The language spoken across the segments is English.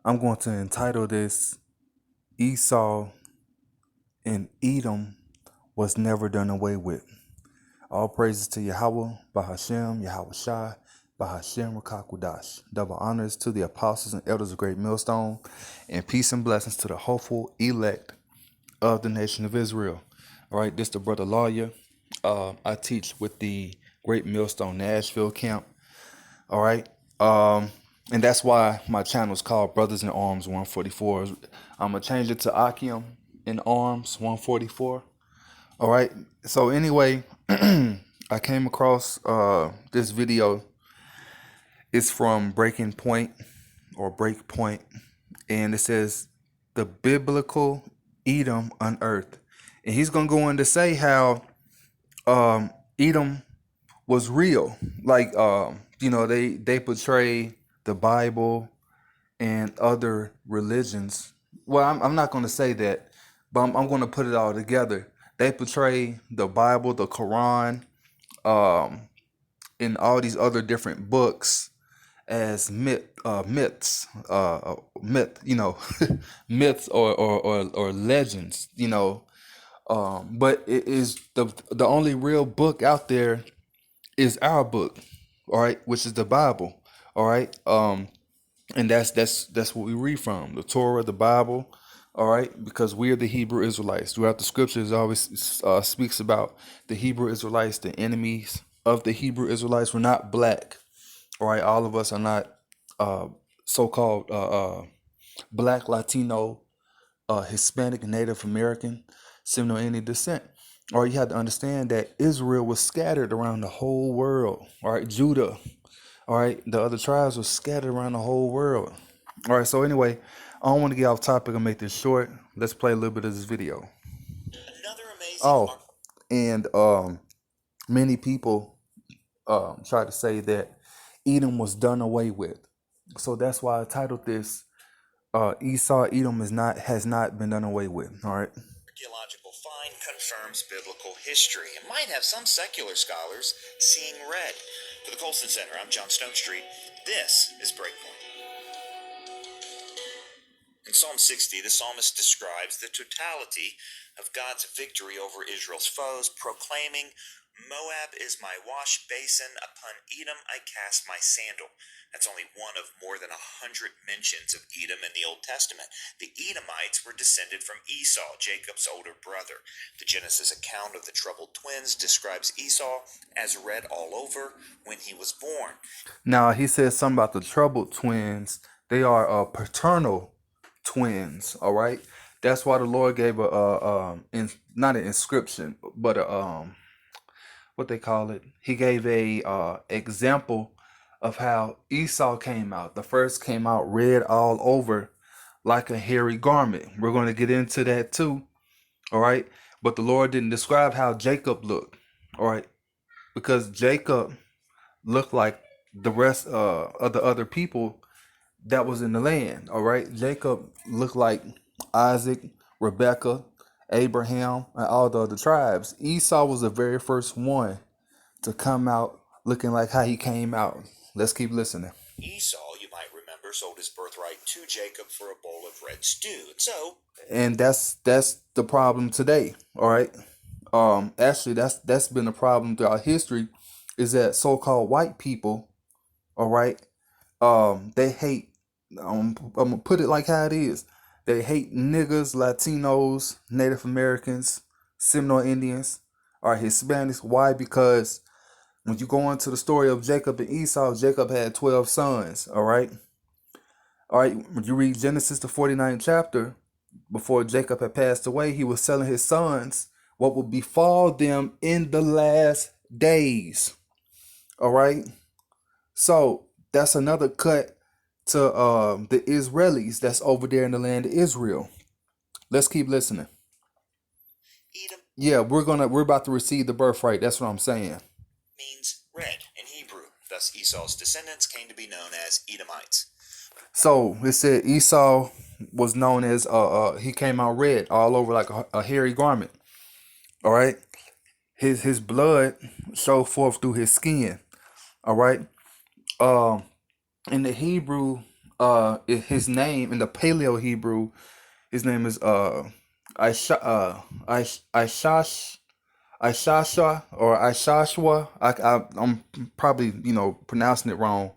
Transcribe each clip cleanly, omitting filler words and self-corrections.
I'm going to entitle this Esau and Edom was never done away with. All praises to Yahweh, Bahashem, Yahweh Shai, Bahashem Rakakudash. Double honors to the apostles and elders of Great Millstone, and peace and blessings to the hopeful elect of the nation of Israel. All right, this the brother lawyer. I teach with the Great Millstone Nashville camp. All right. And that's why my channel is called Brothers in Arms 144. I'm gonna change it to Akim in Arms 144. All right. So anyway, I came across this video. It's from Breaking Point or Breakpoint, and it says the biblical Edom unearthed. And he's gonna go on to say how Edom was real. Like they portray the Bible and other religions. Well, I'm not going to say that, but I'm going to put it all together. They portray the Bible, the Quran, and all these other different books as myths, myths or legends, but it is the only real book out there is our book, all right, which is the Bible, all right. And that's what we read from, the Torah, the Bible, all right, because we are the Hebrew Israelites. Throughout the scriptures, it always speaks about the Hebrew Israelites, the enemies of the Hebrew Israelites. We're not black, all right. All of us are not so-called black, Latino, Hispanic, Native American, Seminole Indian descent. Or you have to understand that Israel was scattered around the whole world. All right, Judah. All right, the other tribes were scattered around the whole world. All right, so anyway, I don't want to get off topic and make this short. Let's play a little bit of this video. Another amazing. And many people try to say that Edom was done away with. So that's why I titled this Esau, Edom has not been done away with. All right. Archaeological find confirms biblical history. It might have some secular scholars seeing red. For the Colson Center, I'm John Stone Street. This is Breakpoint. In Psalm 60, the psalmist describes the totality of God's victory over Israel's foes, proclaiming, "Moab is my wash basin, upon Edom I cast my sandal." That's only one of more than 100 mentions of Edom in the Old Testament. The Edomites were descended from Esau, Jacob's older brother. The Genesis account of the troubled twins describes Esau as red all over when he was born. Now, he says something about the troubled twins. They are paternal twins, all right? That's why the Lord gave not an inscription, but what they call it. He gave a example of how Esau came out. The first came out red all over like a hairy garment. We're going to get into that too, all right? But the Lord didn't describe how Jacob looked, all right? Because Jacob looked like the rest of the other people that was in the land, all right? Jacob looked like Isaac, Rebekah, Abraham, and all the other tribes. Esau was the very first one to come out looking like how he came out. Let's keep listening. Esau, you might remember, sold his birthright to Jacob for a bowl of red stew. And that's the problem today, all right? Actually, that's been a problem throughout history, is that so-called white people, all right, they hate. I'm gonna put it like how it is. They hate niggas, Latinos, Native Americans, Seminole Indians, or Hispanics. Why? Because when you go into the story of Jacob and Esau, Jacob had 12 sons. All right. When you read Genesis the 49th chapter, before Jacob had passed away, he was telling his sons what would befall them in the last days. All right. So that's another cut to the Israelis that's over there in the land of Israel. Let's keep listening. Edom. Yeah, we're about to receive the birthright. That's what I'm saying. Means red in Hebrew. Thus Esau's descendants came to be known as Edomites. So it said Esau was known as he came out red all over like a hairy garment. All right. His blood showed forth through his skin. All right. In the Hebrew, his name in the Paleo Hebrew, his name is Aisha, Aishash, Aishashwa or Aishashwa. I'm probably pronouncing it wrong,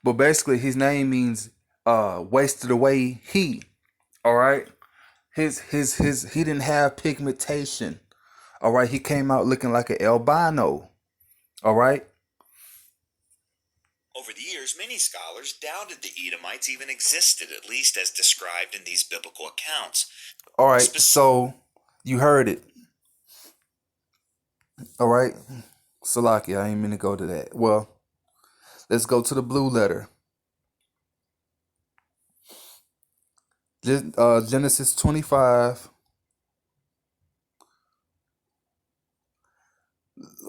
but basically his name means wasted away he. All right, his he didn't have pigmentation. All right, he came out looking like an albino. All right. Over the years, many scholars doubted the Edomites even existed, at least as described in these biblical accounts. All right, so you heard it. All right, Salaki, I ain't mean to go to that. Well, let's go to the blue letter. Genesis 25.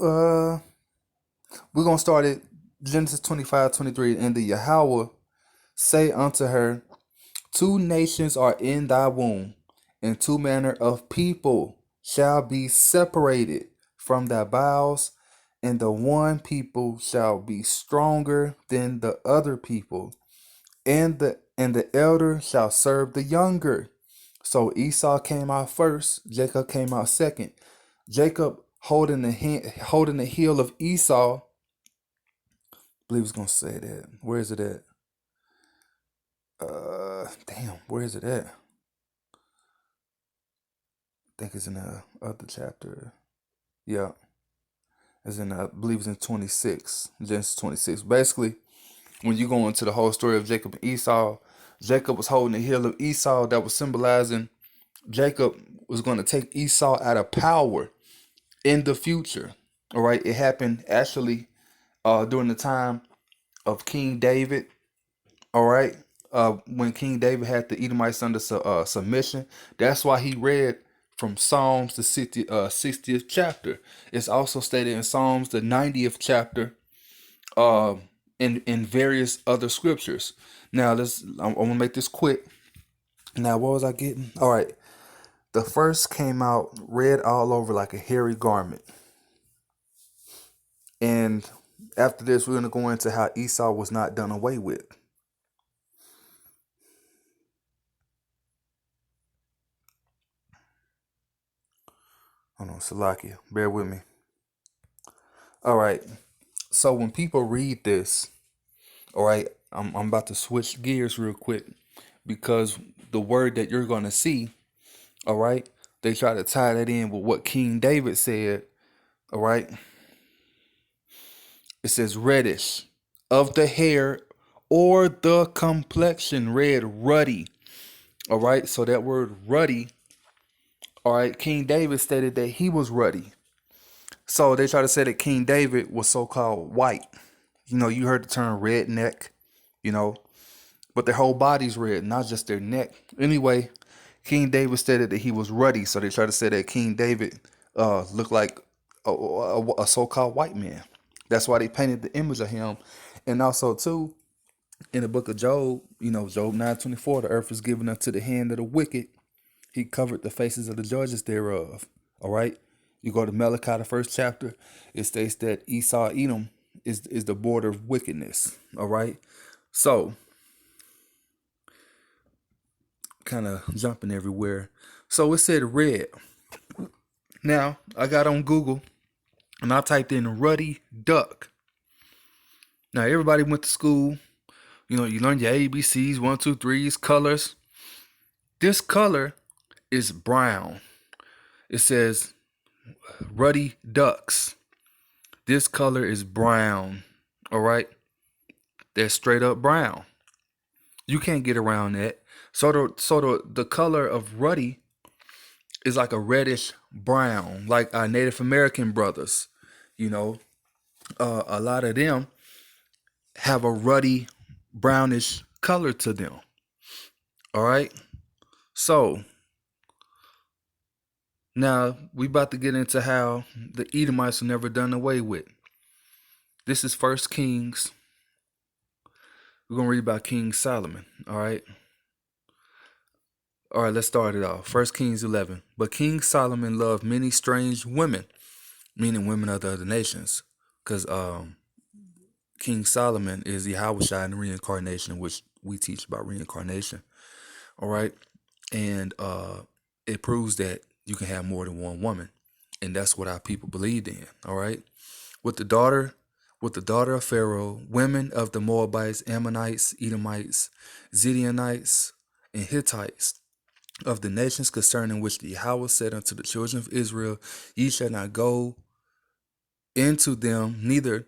We're going to start at Genesis 25:23. And the Yahweh say unto her, two nations are in thy womb, and two manner of people shall be separated from thy bowels, and the one people shall be stronger than the other people, and the elder shall serve the younger. So Esau came out first, Jacob came out second. Jacob holding the heel of Esau. I believe it's gonna say that. Where is it at? Damn, where is it at? I think it's in the other chapter. Yeah, it's in I believe it's in 26, Genesis 26. Basically, when you go into the whole story of Jacob and Esau, Jacob was holding the heel of Esau. That was symbolizing Jacob was going to take Esau out of power in the future. All right, it happened actually during the time of King David. All right, when King David had the Edomites under submission, that's why he read from Psalms the 60th chapter. It's also stated in Psalms the 90th chapter, in various other scriptures. Now I'm gonna make this quick. Now what was I getting? All right, the first came out red all over like a hairy garment. And after this, we're going to go into how Esau was not done away with. Hold on, Salakia, bear with me. All right, so when people read this, all right, I'm about to switch gears real quick because the word that you're going to see, all right, they try to tie that in with what King David said, all right. It says reddish of the hair or the complexion, red, ruddy. All right, so that word ruddy, all right, King David stated that he was ruddy. So they try to say that King David was so-called white. You heard the term redneck, you know, but their whole body's red, not just their neck. Anyway, King David stated that he was ruddy, so they try to say that King David looked like a so-called white man. That's why they painted the image of him. And also, too, in the book of Job, Job 9:24, the earth is given unto the hand of the wicked. He covered the faces of the judges thereof. All right. You go to Malachi, the first chapter, it states that Esau, Edom, is the border of wickedness. All right. So, kind of jumping everywhere. So it said red. Now, I got on Google and I typed in Ruddy Duck. Now, everybody went to school. You learn your ABCs, 1, 2, 3s, colors. This color is brown. It says Ruddy Ducks. This color is brown. All right. That's straight up brown. You can't get around that. So the color of ruddy is like a reddish brown, like our Native American brothers. A lot of them have a ruddy brownish color to them. All right. So now we about to get into how the Edomites were never done away with. This is First Kings. We're gonna read about King Solomon. All right. All right, let's start it off. 1 Kings 11. But King Solomon loved many strange women, meaning women of the other nations, because King Solomon is Yahweh in the reincarnation, which we teach about reincarnation. All right. And it proves that you can have more than one woman. And that's what our people believed in. All right. With the daughter of Pharaoh, women of the Moabites, Ammonites, Edomites, Zidonites, and Hittites, of the nations concerning which the Yahweh said unto the children of Israel, ye shall not go into them, neither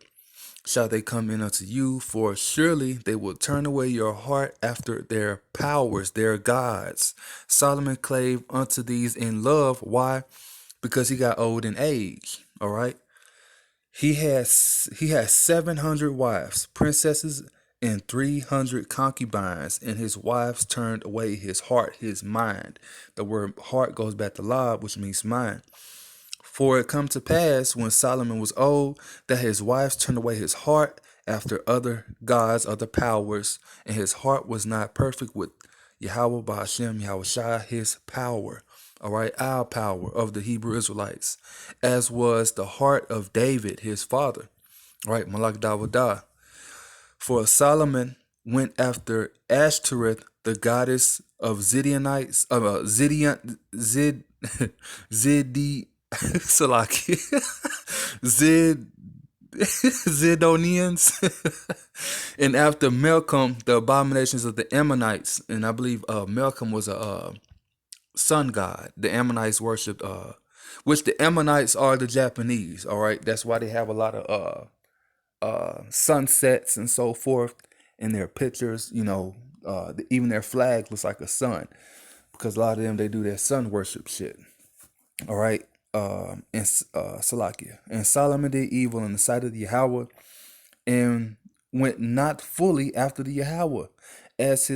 shall they come in unto you, for surely they will turn away your heart after their powers, their gods. Solomon clave unto these in love. Why? Because he got old in age. All right. He has 700 wives, princesses, and 300 concubines, and his wives turned away his heart, his mind. The word heart goes back to lab, which means mind. For it come to pass, when Solomon was old, that his wives turned away his heart after other gods, other powers, and his heart was not perfect with Yahweh Ba'ashem, Yahweh Shai, his power. All right, our power of the Hebrew Israelites, as was the heart of David, his father. All right, Malak Dawadah. For Solomon went after Ashtoreth, the goddess of Zidonites, Zidi, Salaki, Zidonians, and after Melcom, the abominations of the Ammonites. And I believe Melcom was a sun god. The Ammonites worshipped, which the Ammonites are the Japanese. All right, that's why they have a lot of sunsets and so forth in their pictures. You know, even their flag looks like a sun, because a lot of them, they do their sun worship shit. All right. And Salakia. And Solomon did evil in the sight of the Yahweh, and went not fully after the Yahweh, as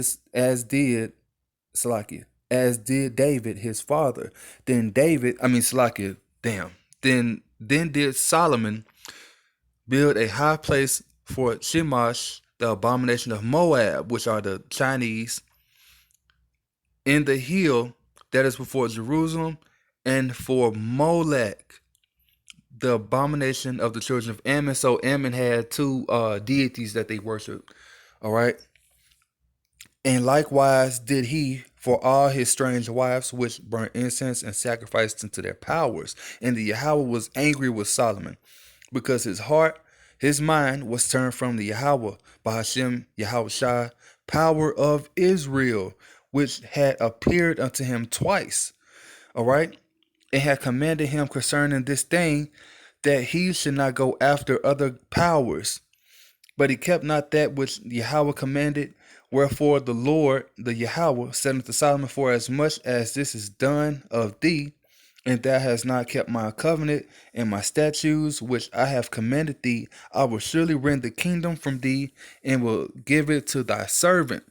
did Salakia, as did David his father. Then Salakia, Then did Solomon build a high place for Shemash, the abomination of Moab, which are the Chinese, in the hill that is before Jerusalem, and for Molech, the abomination of the children of Ammon. So Ammon had two deities that they worshiped. All right. And likewise did he for all his strange wives, which burnt incense and sacrificed unto their powers. And the Yahweh was angry with Solomon, because his mind was turned from the Yahweh, Bahashem, Yahweh Shai, power of Israel, which had appeared unto him twice. All right. And had commanded him concerning this thing, that he should not go after other powers. But he kept not that which Yahweh commanded. Wherefore the Lord, the Yahweh, said unto Solomon, for as much as this is done of thee, and thou hast not kept my covenant and my statutes, which I have commanded thee, I will surely rend the kingdom from thee, and will give it to thy servant.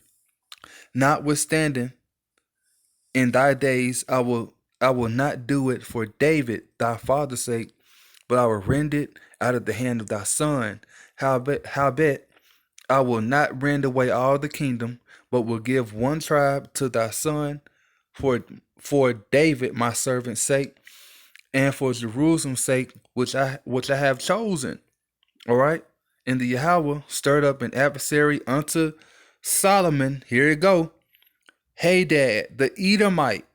Notwithstanding, in thy days I will not do it for David thy father's sake, but I will rend it out of the hand of thy son. Howbeit I will not rend away all the kingdom, but will give one tribe to thy son, for David my servant's sake, and for Jerusalem's sake, which I have chosen. All right. And the Yahweh stirred up an adversary unto Solomon. Here you go. Hadad, the Edomite.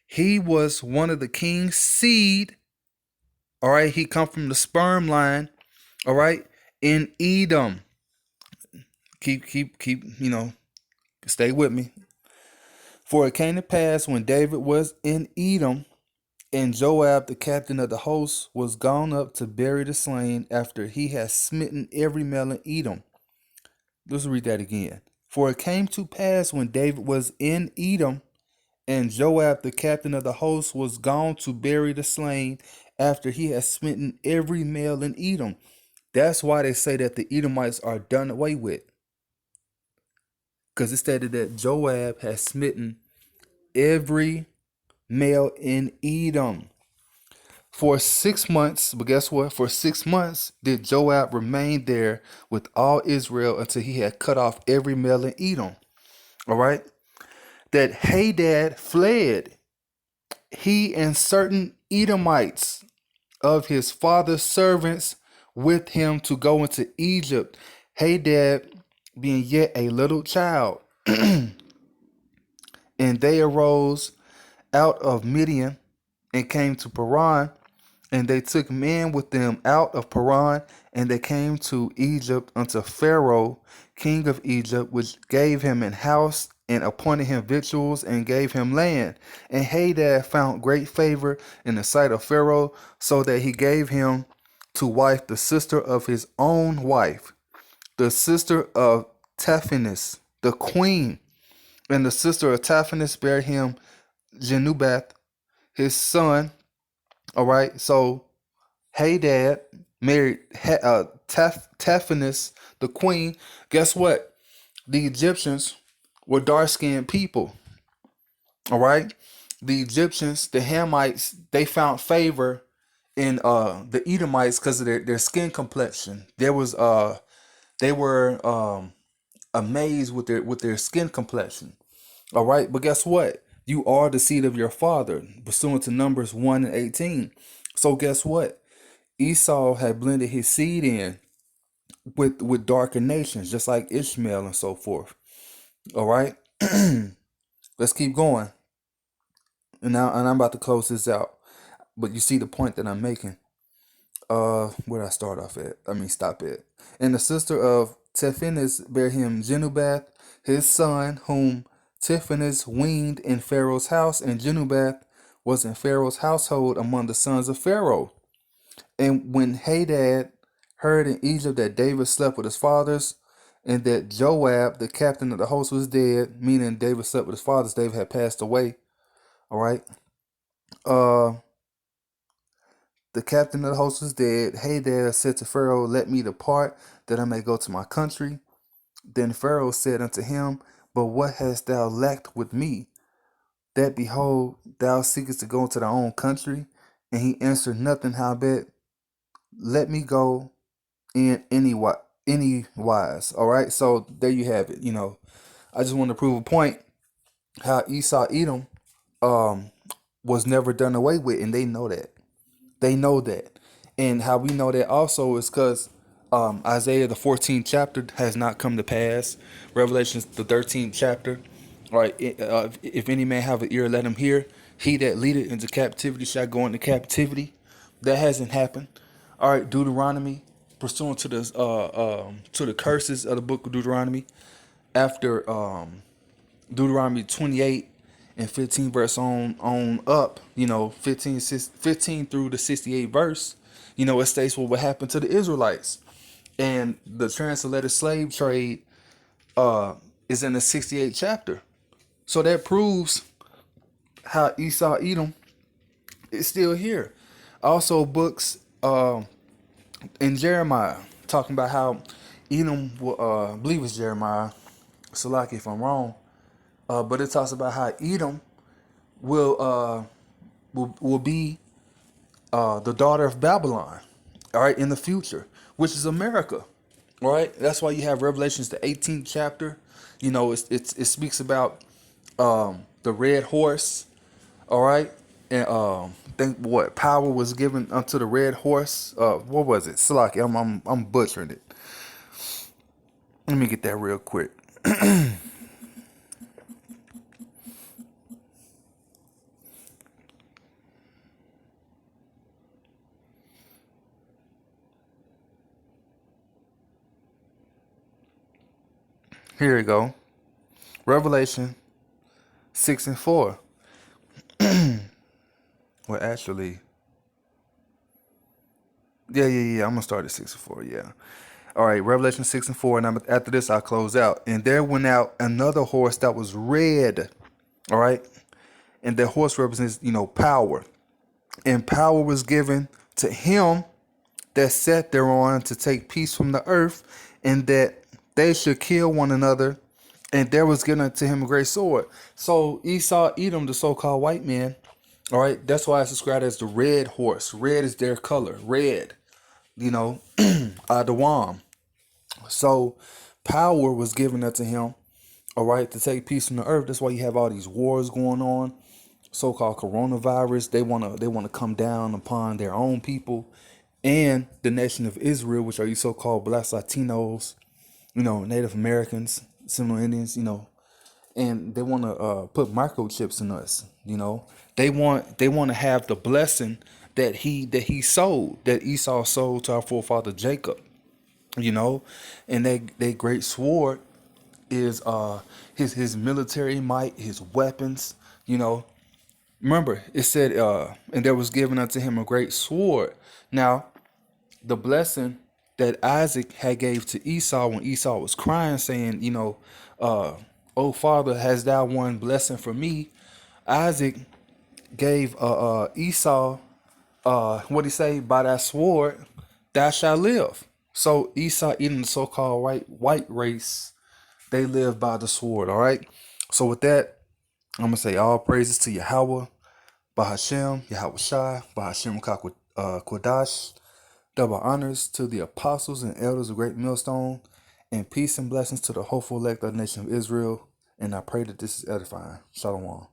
He was one of the king's seed. All right. He come from the sperm line. All right. In Edom. Keep, stay with me. For it came to pass, when David was in Edom, and Joab, the captain of the host, was gone up to bury the slain, after he had smitten every male in Edom. Let's read that again. For it came to pass, when David was in Edom, and Joab, the captain of the host, was gone to bury the slain, after he had smitten every male in Edom. That's why they say that the Edomites are done away with, because it stated that Joab has smitten every male in Edom for 6 months. But guess what? For 6 months did Joab remain there with all Israel, until he had cut off every male in Edom. All right. That Hadad fled, he and certain Edomites of his father's servants with him, to go into Egypt. Hadad being yet a little child. And they arose out of Midian and came to Paran, and they took men with them out of Paran, and they came to Egypt unto Pharaoh, king of Egypt, which gave him an house and appointed him victuals and gave him land. And Hadad found great favor in the sight of Pharaoh, so that he gave him to wife the sister of his own wife, the sister of Taphanes, the queen. And the sister of Taphanes bare him Genubath, his son. All right, so Hadad married Taphanes, the queen. Guess what? The Egyptians were dark-skinned people. All right, the Egyptians, the Hamites, they found favor in the Edomites because of their skin complexion. They were amazed with their skin complexion. All right, but guess what? You are the seed of your father, pursuant to Numbers 1 and 18. So guess what? Esau had blended his seed in with darker nations, just like Ishmael and so forth. All right, let's keep going. And I'm about to close this out. But you see the point that I'm making. Where did I start off at? I mean, stop it. And the sister of Taphanes bare him Genubath, his son, whom Taphanes weaned in Pharaoh's house, and Genubath was in Pharaoh's household among the sons of Pharaoh. And when Hadad heard in Egypt that David slept with his fathers, and that Joab, the captain of the host, was dead, meaning David slept with his fathers, David had passed away. All right. Uh, the captain of the host was dead. Hadad said to Pharaoh, "Let me depart, that I may go to my country." Then Pharaoh said unto him, "But what hast thou lacked with me, that behold, thou seekest to go into thy own country?" And he answered, "Nothing, howbeit, let me go in any wise." All right, so there you have it. I just want to prove a point how Esau Edom um was never done away with, and they know that. They know that. And how we know that also is because Isaiah the 14th chapter has not come to pass. Revelations the 13th chapter. All right, if any man have an ear, let him hear. He that leadeth into captivity shall go into captivity. That hasn't happened. All right, Deuteronomy, pursuant to the curses of the book of Deuteronomy, after Deuteronomy 28 and 15 verse on up, 15 through the 68 verse, it states what would happen to the Israelites. And the transatlantic slave trade is in the 68th chapter. So that proves how Esau Edom is still here. Also books in Jeremiah talking about how Edom will, I believe it's Jeremiah, Salaki if I'm wrong, but it talks about how Edom will be the daughter of Babylon, all right, in the future, which is America, all right. That's why you have Revelations the 18th chapter. It speaks about the red horse, all right, and think what power was given unto the red horse. What was it? Salaki, I'm butchering it. Let me get that real quick. Here we go. Revelation 6 and 4. Well, actually, yeah. I'm gonna start at 6 and 4. Yeah. All right. Revelation 6 and 4. And after this, I'll close out. And there went out another horse that was red. All right. And that horse represents, power. And power was given to him that sat thereon to take peace from the earth, and that they should kill one another. And there was given to him a great sword. So Esau, Edom, the so-called white man, all right, that's why it's described as the red horse. Red is their color. Red, Adawam. So power was given unto him, all right, to take peace from the earth. That's why you have all these wars going on. So-called coronavirus. They wanna come down upon their own people and the nation of Israel, which are you so-called Black Latinos. Native Americans, Seminole Indians, and they want to put microchips in us. They want to have the blessing that he sold, that Esau sold to our forefather Jacob. You know, and that great sword is his military might, his weapons. You know, remember it said, and there was given unto him a great sword. Now, the blessing that Isaac had gave to Esau when Esau was crying, saying, "Oh Father, has thou one blessing for me?" Isaac gave Esau, what he say, by that sword thou shalt live. So Esau, eating the so-called white race, they live by the sword. All right. So with that, I'm gonna say all praises to Yahweh, Bahashem, Yahweh Shai, Bahashem Kodash. Double honors to the apostles and elders of Great Millstone, and peace and blessings to the hopeful elect of the nation of Israel. And I pray that this is edifying. Shalom.